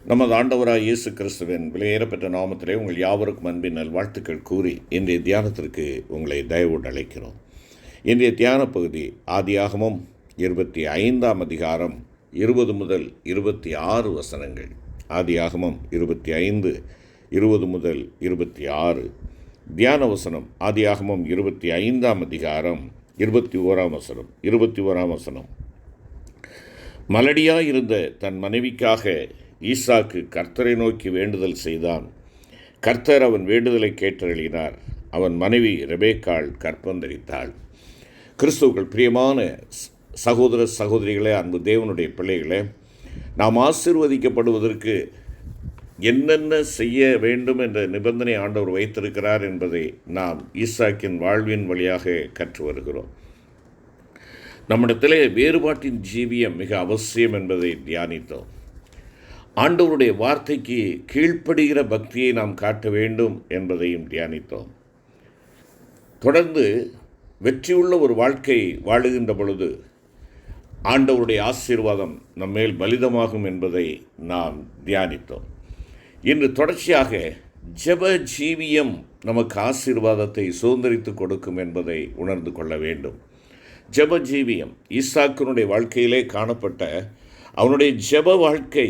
நமது ஆண்டவராய் இயேசு கிறிஸ்துவின் விலையேறப்பெற்ற நாமத்திலே உங்கள் யாவருக்கும் அன்பின் நல்வாழ்த்துக்கள் கூறி இன்றைய தியானத்திற்கு உங்களை தயவோடு அழைக்கிறோம். இன்றைய தியான பகுதி ஆதியாகமம் 25ஆம் அதிகாரம் 20 முதல் 26 வசனங்கள். ஆதியாகமம் 25 20 முதல் 26. தியான வசனம் ஆதியாகமம் 25ஆம் அதிகாரம் 21ஆம் வசனம். 21ஆம் வசனம். மலடியாயிருந்த தன் மனைவிக்காக ஈசாக்கு கர்த்தரை நோக்கி வேண்டுதல் செய்தான். கர்த்தர் அவன் வேண்டுதலை கேட்டருளினார். அவன் மனைவி ரெபேக்காள் கற்பந்தரித்தாள். கிறிஸ்துவுக்குள் பிரியமான சகோதர சகோதரிகளே, அன்பு தேவனுடைய பிள்ளைகளே, நாம் ஆசீர்வதிக்கப்படுவதற்கு என்னென்ன செய்ய வேண்டும் என்ற நிபந்தனை ஆண்டவர் வைத்திருக்கிறார் என்பதை நாம் ஈசாக்கின் வாழ்வின் வழியாக கற்று வருகிறோம். நம்மிடத்திலே வேறுபாட்டின் ஜீவியம் மிக அவசியம் என்பதை தியானித்தோம். ஆண்டவருடைய வார்த்தைக்கு கீழ்ப்படுகிற பக்தியை நாம் காட்ட வேண்டும் என்பதையும் தியானித்தோம். தொடர்ந்து வெற்றியுள்ள ஒரு வாழ்க்கை வாழுகின்ற பொழுது ஆண்டவருடைய ஆசீர்வாதம் நம்மேல் பலிதமாகும் என்பதை நாம் தியானித்தோம். இன்று தொடர்ச்சியாக ஜெப ஜீவியம் நமக்கு ஆசீர்வாதத்தை சுதந்திரித்து கொடுக்கும் என்பதை உணர்ந்து கொள்ள வேண்டும். ஜெப ஜீவியம் ஈசாக்கினுடைய வாழ்க்கையிலே காணப்பட்ட அவனுடைய ஜெப வாழ்க்கை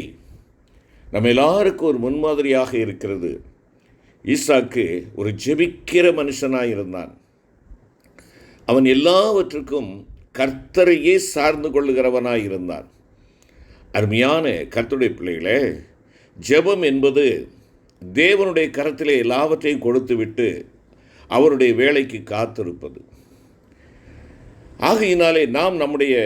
நம்ம எல்லாருக்கும் ஒரு முன்மாதிரியாக இருக்கிறது. ஈசாக்கு ஒரு ஜெபிக்கிற மனுஷனாக இருந்தான். அவன் எல்லாவற்றுக்கும் கர்த்தரையே சார்ந்து கொள்ளுகிறவனாக இருந்தான். அருமையான கர்த்தருடைய பிள்ளைகளே, ஜெபம் என்பது தேவனுடைய கரத்திலே எல்லாவற்றையும் கொடுத்துவிட்டு அவருடைய வேலைக்கு காத்திருப்பது. ஆகையினாலே நாம் நம்முடைய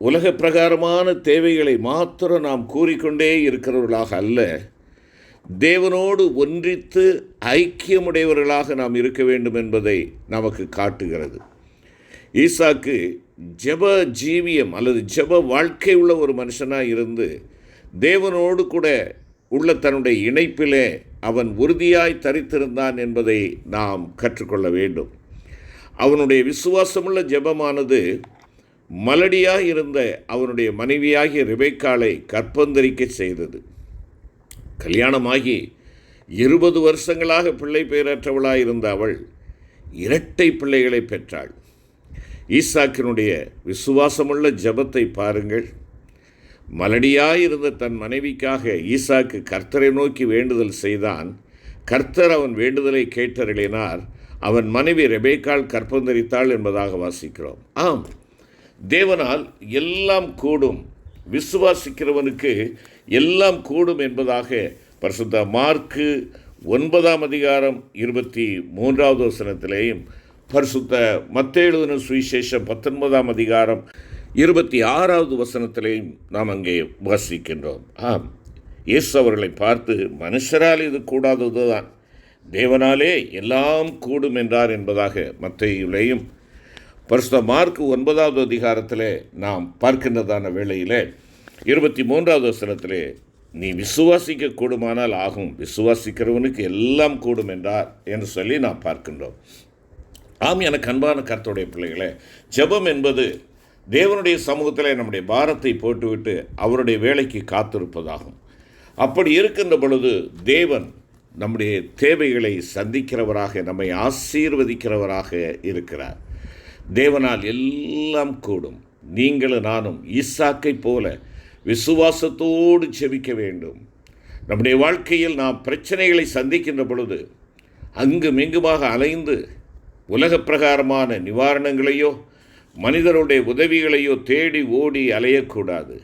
உலக பிரகாரமான தேவைகளை மாத்திரம் நாம் கூறிக்கொண்டே இருக்கிறவர்களாக அல்ல, தேவனோடு ஒன்றித்து ஐக்கியமுடையவர்களாக நாம் இருக்க வேண்டும் என்பதை நமக்கு காட்டுகிறது. ஈசாக்கு ஜெப ஜீவியம் அல்லது ஜெப வாழ்க்கை உள்ள ஒரு மனுஷனாக இருந்து தேவனோடு கூட உள்ள தன்னுடைய இணைப்பிலே அவன் உறுதியாய் தரித்திருந்தான் என்பதை நாம் கற்றுக்கொள்ள வேண்டும். அவனுடைய விசுவாசமுள்ள ஜெபமானது மலடியாக இருந்த அவனுடைய மனைவியாகிய ரெபேக்காளை கற்பந்தரிக்க செய்தது. கல்யாணமாகி 20 வருஷங்களாக பிள்ளை பெயரற்றவளாக இருந்த அவள் இரட்டை பிள்ளைகளை பெற்றாள். ஈசாக்கினுடைய விசுவாசமுள்ள ஜெபத்தை பாருங்கள். மலடியாயிருந்த தன் மனைவிக்காக ஈசாக்கு கர்த்தரை நோக்கி வேண்டுதல் செய்தான். கர்த்தர் அவன் வேண்டுதலை கேட்டருளினார். அவன் மனைவி ரெபேக்காள் கற்பந்தரித்தாள் என்பதாக வாசிக்கிறோம். ஆம், தேவனால் எல்லாம் கூடும், விசுவாசிக்கிறவனுக்கு எல்லாம் கூடும் என்பதாக பரிசுத்த மார்க்கு 9ஆம் அதிகாரம் 23வது வசனத்திலேயும் பரிசுத்த மத்தேயு எழுதின சுவிசேஷம் 19ஆம் அதிகாரம் 26வது வசனத்திலேயும் நாம் அங்கே வாசிக்கின்றோம். ஆம், இயேசு அவர்களை பார்த்து மனுஷரால் இது கூடாததுதான், தேவனாலே எல்லாம் கூடும் என்றார் என்பதாக மத்தேயுவிலேயும் பரிசுத்த மார்க்கு 9வது அதிகாரத்திலே நாம் பார்க்கின்றதான வேளையிலே 23வது வசனத்திலே நீ விசுவாசிக்க கூடுமானால் ஆகும், விசுவாசிக்கிறவனுக்கு எல்லாம் கூடும் என்றார் என்று சொல்லி நாம் பார்க்கின்றோம். ஆம், எனக்கு அன்பான கர்த்தருடைய பிள்ளைகளே, ஜெபம் என்பது தேவனுடைய சமூகத்தில் நம்முடைய பாரத்தை போட்டுவிட்டு அவருடைய வேலைக்கு காத்திருப்பதாகும். அப்படி இருக்கின்ற பொழுது தேவன் நம்முடைய தேவைகளை சந்திக்கிறவராக, நம்மை ஆசீர்வதிக்கிறவராக இருக்கிறார். தேவனால் எல்லாம் கூடும். நீங்களும் நானும் ஈசாக்கை போல விசுவாசத்தோடு ஜெபிக்க வேண்டும். நம்முடைய வாழ்க்கையில் நாம் பிரச்சனைகளை சந்திக்கின்ற பொழுது அங்கும் இங்குமாக அலைந்து உலக பிரகாரமான நிவாரணங்களையோ மனிதருடைய உதவிகளையோ தேடி ஓடி அலையக்கூடாது.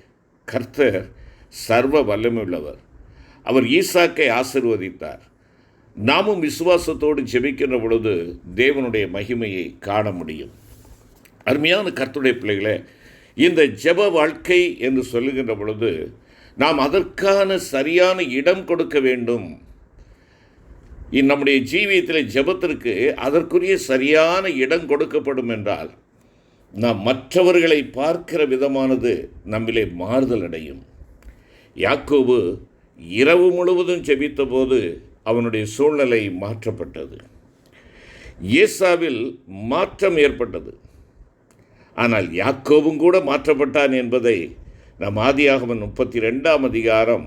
கர்த்தர் சர்வ வல்லமையுள்ளவர். அவர் ஈசாக்கை ஆசீர்வதித்தார். நாமும் விசுவாசத்தோடு ஜெபிக்கின்ற பொழுது தேவனுடைய மகிமையை காண முடியும். அருமையான கர்த்தருடைய பிள்ளைகளே, இந்த ஜெப வாழ்க்கை என்று சொல்லுகின்ற பொழுது நாம் அதற்கான சரியான இடம் கொடுக்க வேண்டும். நம்முடைய ஜீவியத்தில் ஜெபத்திற்கு அதற்குரிய சரியான இடம் கொடுக்கப்படும் என்றால் நாம் மற்றவர்களை பார்க்கிற விதமானது நம்மிலே மாறுதல் அடையும். யாக்கோபு இரவு முழுவதும் ஜெபித்த போது அவனுடைய சூழ்நிலை மாற்றப்பட்டது. ஏசாவில் மாற்றம் ஏற்பட்டது. ஆனால் யாக்கோபும் கூட மாற்றப்பட்டான் என்பதை நாம் ஆதியாகமம் 32ஆம் அதிகாரம்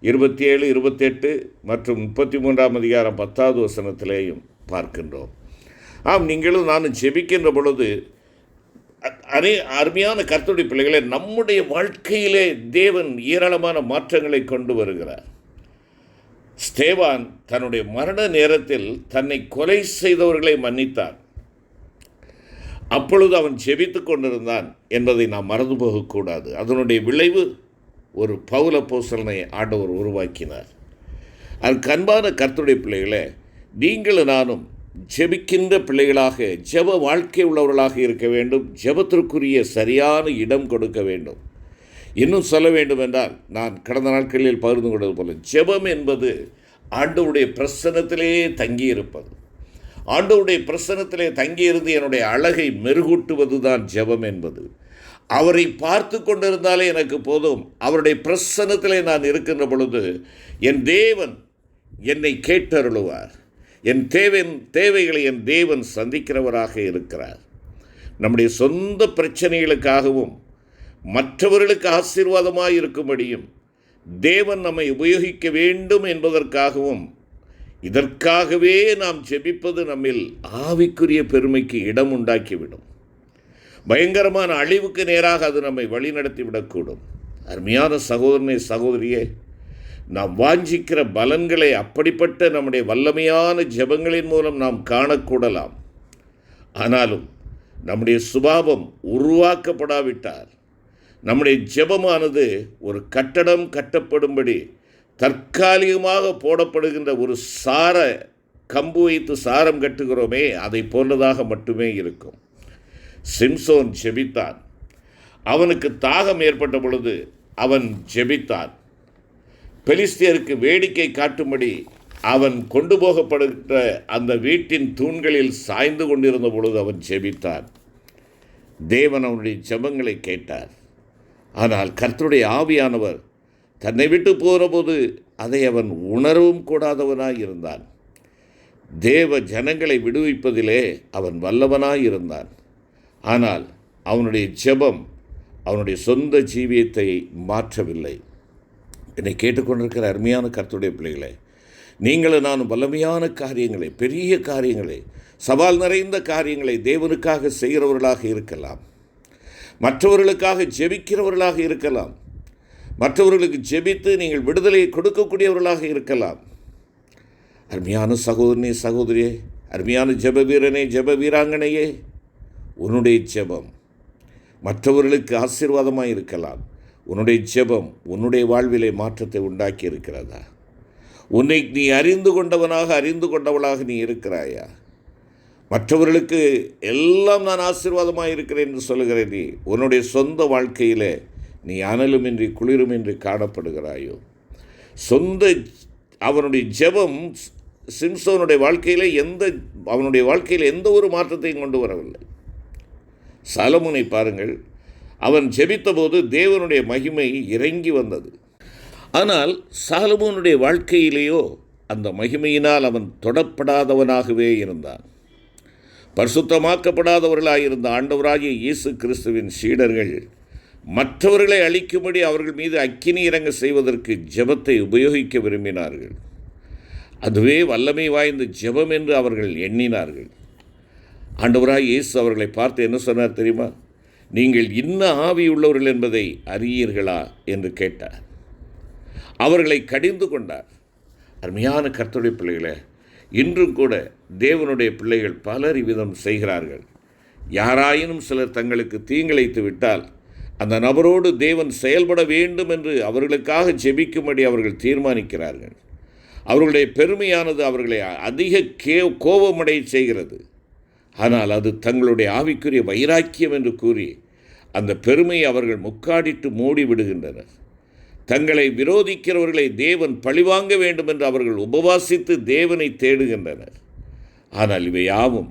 27, 28 மற்றும் 33 அதிகாரம் 10வது வசனத்திலேயும் பார்க்கின்றோம். ஆம், நீங்களும் நானும் ஜெபிக்கின்ற பொழுது அருமையான கர்த்தருடைய பிள்ளைகளை, நம்முடைய வாழ்க்கையிலே தேவன் ஏராளமான மாற்றங்களை கொண்டு வருகிறார். ஸ்தேவான் தன்னுடைய மரண நேரத்தில் தன்னை கொலை செய்தவர்களை மன்னித்தான். அப்பொழுது அவன் ஜெபித்து கொண்டிருந்தான் என்பதை நாம் மறந்து போகக்கூடாது. அதனுடைய விளைவு ஒரு பவுல் அப்போஸ்தலனை ஆண்டவர் உருவாக்கினார். அதற்கு அன்பான கர்த்தருடைய பிள்ளைகளே, நீங்களும் நானும் ஜெபிக்கின்ற பிள்ளைகளாக, ஜெப வாழ்க்கை உள்ளவர்களாக இருக்க வேண்டும். ஜெபத்திற்குரிய சரியான இடம் கொடுக்க வேண்டும். இன்னும் சொல்ல வேண்டும் என்றால், நான் கடந்த நாட்களில் பகிர்ந்து கொண்டது போல, ஜெபம் என்பது ஆண்டவருடைய பிரசன்னத்திலே தங்கியிருப்பது. ஆண்டவருடைய பிரசன்னத்திலே தங்கியிருந்து என்னுடைய அழகை மெருகூட்டுவது தான் ஜெபம் என்பது. அவரை பார்த்து கொண்டிருந்தாலே எனக்கு போதும். அவருடைய பிரசன்னத்திலே நான் இருக்கின்ற பொழுது என் தேவன் என்னை கேட்டருளுவார். என் தேவைகளை என் தேவன் சந்திக்கிறவராக இருக்கிறார். நம்முடைய சொந்த பிரச்சனைகளுக்காகவும் மற்றவர்களுக்கு ஆசீர்வாதமாக இருக்கும்படியும் தேவன் நம்மை உபயோகிக்க வேண்டும் என்பதற்காகவும், இதற்காகவே நாம் ஜெபிப்பது நம்மில் ஆவிக்குரிய பெருமைக்கு இடம் உண்டாக்கிவிடும். பயங்கரமான அழிவுக்கு நேராக அது நம்மை வழிநடத்திவிடக்கூடும். அருமையான சகோதரனே, சகோதரியே, நாம் வாஞ்சிக்கிற பலன்களை அப்படிப்பட்ட நம்முடைய வல்லமையான ஜெபங்களின் மூலம் நாம் காணக்கூடலாம். ஆனாலும் நம்முடைய சுபாவம் உருவாக்கப்படாவிட்டால், நம்முடைய ஜெபமானது ஒரு கட்டடம் கட்டப்படும்படி தற்காலிகமாக போடப்படுகின்ற ஒரு கம்பு வைத்து சாரம் கட்டுகிறோமே, அதை போன்றதாக மட்டுமே இருக்கும். சிம்சோன் ஜெபித்தான். அவனுக்கு தாகம் ஏற்பட்ட பொழுது அவன் ஜெபித்தான். பெலிஸ்தியருக்கு வேடிக்கை காட்டும்படி அவன் கொண்டு போகப்படுகின்ற அந்த வீட்டின் தூண்களில் சாய்ந்து கொண்டிருந்த பொழுது அவன் ஜெபித்தான். தேவன் அவனுடைய ஜெபங்களை கேட்டார். ஆனால் கர்த்தருடைய ஆவியானவர் தன்னை விட்டு போகிறபோது அதை அவன் உணரவும் கூடாதவனாய் இருந்தான். தேவ ஜனங்களை விடுவிப்பதிலே அவன் வல்லவனாய் இருந்தான். ஆனால் அவனுடைய ஜெபம் அவனுடைய சொந்த ஜீவியத்தை மாற்றவில்லை. என்னை கேட்டுக்கொண்டிருக்கிற அருமையான கர்த்தருடைய பிள்ளைகளை, நீங்களும் நானும் வல்லமையான காரியங்களை, பெரிய காரியங்களை, சவால் நிறைந்த காரியங்களை தேவனுக்காக செய்கிறவர்களாக இருக்கலாம். மற்றவர்களுக்காக ஜெபிக்கிறவர்களாக இருக்கலாம். மற்றவர்களுக்கு ஜெபித்து நீங்கள் விடுதலையை கொடுக்கக்கூடியவர்களாக இருக்கலாம். அருமையான சகோதரனே, சகோதரியே, அருமையான ஜெப வீரனே, ஜெப வீராங்கனையே, உன்னுடைய ஜெபம் மற்றவர்களுக்கு ஆசீர்வாதமாக இருக்கலாம். உன்னுடைய ஜெபம் உன்னுடைய வாழ்விலே மாற்றத்தை உண்டாக்கி இருக்கிறதா? உன்னை நீ அறிந்து கொண்டவளாக நீ இருக்கிறாயா? மற்றவர்களுக்கு எல்லாம் நான் ஆசீர்வாதமாக இருக்கிறேன் என்று சொல்லுகிறேன். நீ உன்னுடைய சொந்த வாழ்க்கையிலே நீ அனலுமின்றி குளிருமின்றி காணப்படுகிறாயோ? அவனுடைய ஜெபம் சிம்சோனுடைய வாழ்க்கையில் அவனுடைய வாழ்க்கையில் எந்த ஒரு மாற்றத்தையும் கொண்டு வரவில்லை. சாலமோனை பாருங்கள், அவன் ஜெபித்தபோது தேவனுடைய மகிமை இறங்கி வந்தது. ஆனால் சாலமோனுடைய வாழ்க்கையிலேயோ அந்த மகிமையினால் அவன் தொடப்படாதவனாகவே இருந்தான். பரிசுத்தமாக்கப்படாதவர்களாயிருந்த ஆண்டவராகிய இயேசு கிறிஸ்துவின் சீடர்கள் மற்றவர்களை அழிக்கும்படி அவர்கள் மீது அக்கினி இறங்க செய்வதற்கு ஜெபத்தை உபயோகிக்க விரும்பினார்கள். அதுவே வல்லமை வாய்ந்த ஜெபம் என்று அவர்கள் எண்ணினார்கள். ஆண்டவராகிய இயேசு அவர்களை பார்த்து என்ன சொன்னார் தெரியுமா? நீங்கள் இன்ன ஆவியுள்ளவர்கள் என்பதை அறியீர்களா என்று கேட்டார். அவர்களை கடிந்து கொண்டார். அருமையான கர்த்தருடைய பிள்ளைகளே, இன்றும் கூட தேவனுடைய பிள்ளைகள் பலர் இவ்விதம் செய்கிறார்கள். யாராயினும் சிலர் தங்களுக்கு தீங்கிழைத்து விட்டால் அந்த நபரோடு தேவன் செயல்பட வேண்டும் என்று அவர்களுக்காக ஜெபிக்கும்படி அவர்கள் தீர்மானிக்கிறார்கள். அவர்களுடைய பெருமையானது அவர்களை அதிக கோபமடைய செய்கிறது. ஆனால் அது தங்களுடைய ஆவிக்குரிய வைராக்கியம் என்று கூறி அந்த பெருமையை அவர்கள் முக்காடிட்டு மூடி விடுகின்றனர். தங்களை விரோதிக்கிறவர்களை தேவன் பழிவாங்க வேண்டும் என்று அவர்கள் உபவாசித்து தேவனை தேடுகின்றனர். ஆனால் இவை யாவும்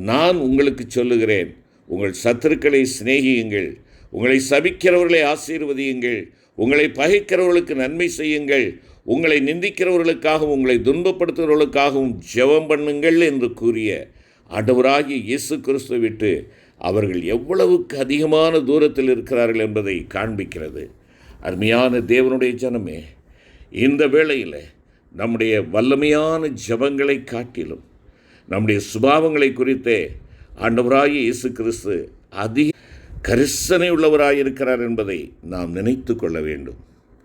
நான் உங்களுக்கு சொல்லுகிறேன், உங்கள் சத்துருக்களை சிநேகியுங்கள், உங்களை சபிக்கிறவர்களை ஆசீர்வதியுங்கள், உங்களை பகைக்கிறவர்களுக்கு நன்மை செய்யுங்கள், உங்களை நிந்திக்கிறவர்களுக்காகவும் உங்களை துன்பப்படுத்துகிறவர்களுக்காகவும் ஜெபம் பண்ணுங்கள் என்று கூறிய ஆண்டவராகிய இயேசு கிறிஸ்துவை விட்டு அவர்கள் எவ்வளவுக்கு அதிகமான தூரத்தில் இருக்கிறார்கள் என்பதை காண்பிக்கிறது. அருமையான தேவனுடைய ஜனமே, இந்த வேளையில் நம்முடைய வல்லமையான ஜெபங்களை காட்டிலும் நம்முடைய சுபாவங்களை குறித்தே ஆண்டவராகிய இயேசு கிறிஸ்து அதிக கரிசனை உள்ளவராயிருக்கிறார் என்பதை நாம் நினைத்து கொள்ள வேண்டும்.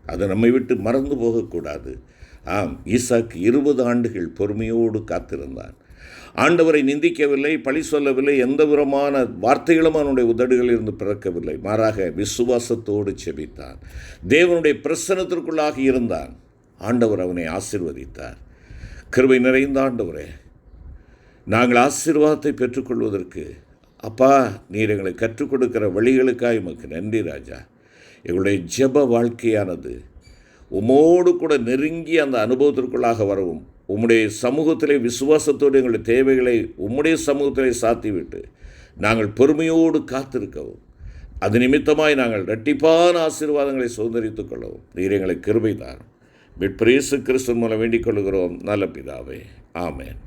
அது நம்மை விட்டு மறந்து போகக்கூடாது. ஆம், ஈசாக்கு 20 ஆண்டுகள் பொறுமையோடு காத்திருந்தான். ஆண்டவரை நிந்திக்கவில்லை, பழி சொல்லவில்லை, எந்த விதமான வார்த்தைகளும் அவனுடைய உதடுகளில் இருந்து பிறக்கவில்லை. மாறாக விசுவாசத்தோடு செபித்தான். தேவனுடைய பிரசன்னத்திற்குள்ளாக இருந்தான். ஆண்டவர் அவனை ஆசீர்வதித்தார். கிருபை நிறைந்த ஆண்டவரே, நாங்கள் ஆசீர்வாதத்தை பெற்றுக்கொள்வதற்கு அப்பா நீர் எங்களை கற்றுக் கொடுக்கிற வழிகளுக்காக உமக்கு நன்றி ராஜா. எங்களுடைய ஜெப வாழ்க்கையானது உமோடு கூட நெருங்கி அந்த அனுபவத்திற்குள்ளாக வரவும், உம்முடைய சமூகத்திலே விசுவாசத்தோடு எங்களுடைய தேவைகளை உம்முடைய சமூகத்திலே சாத்திவிட்டு நாங்கள் பொறுமையோடு காத்திருக்கவும், அது நிமித்தமாய் நாங்கள் இரட்டிப்பான ஆசீர்வாதங்களை சுதந்திரித்துக் கொள்ளவும் நீர் எங்களை கிருபை தாரும். மீட்பர் இயேசு கிறிஸ்து மூலம் வேண்டிக் கொள்கிறோம் நல்ல பிதாவே, ஆமென்.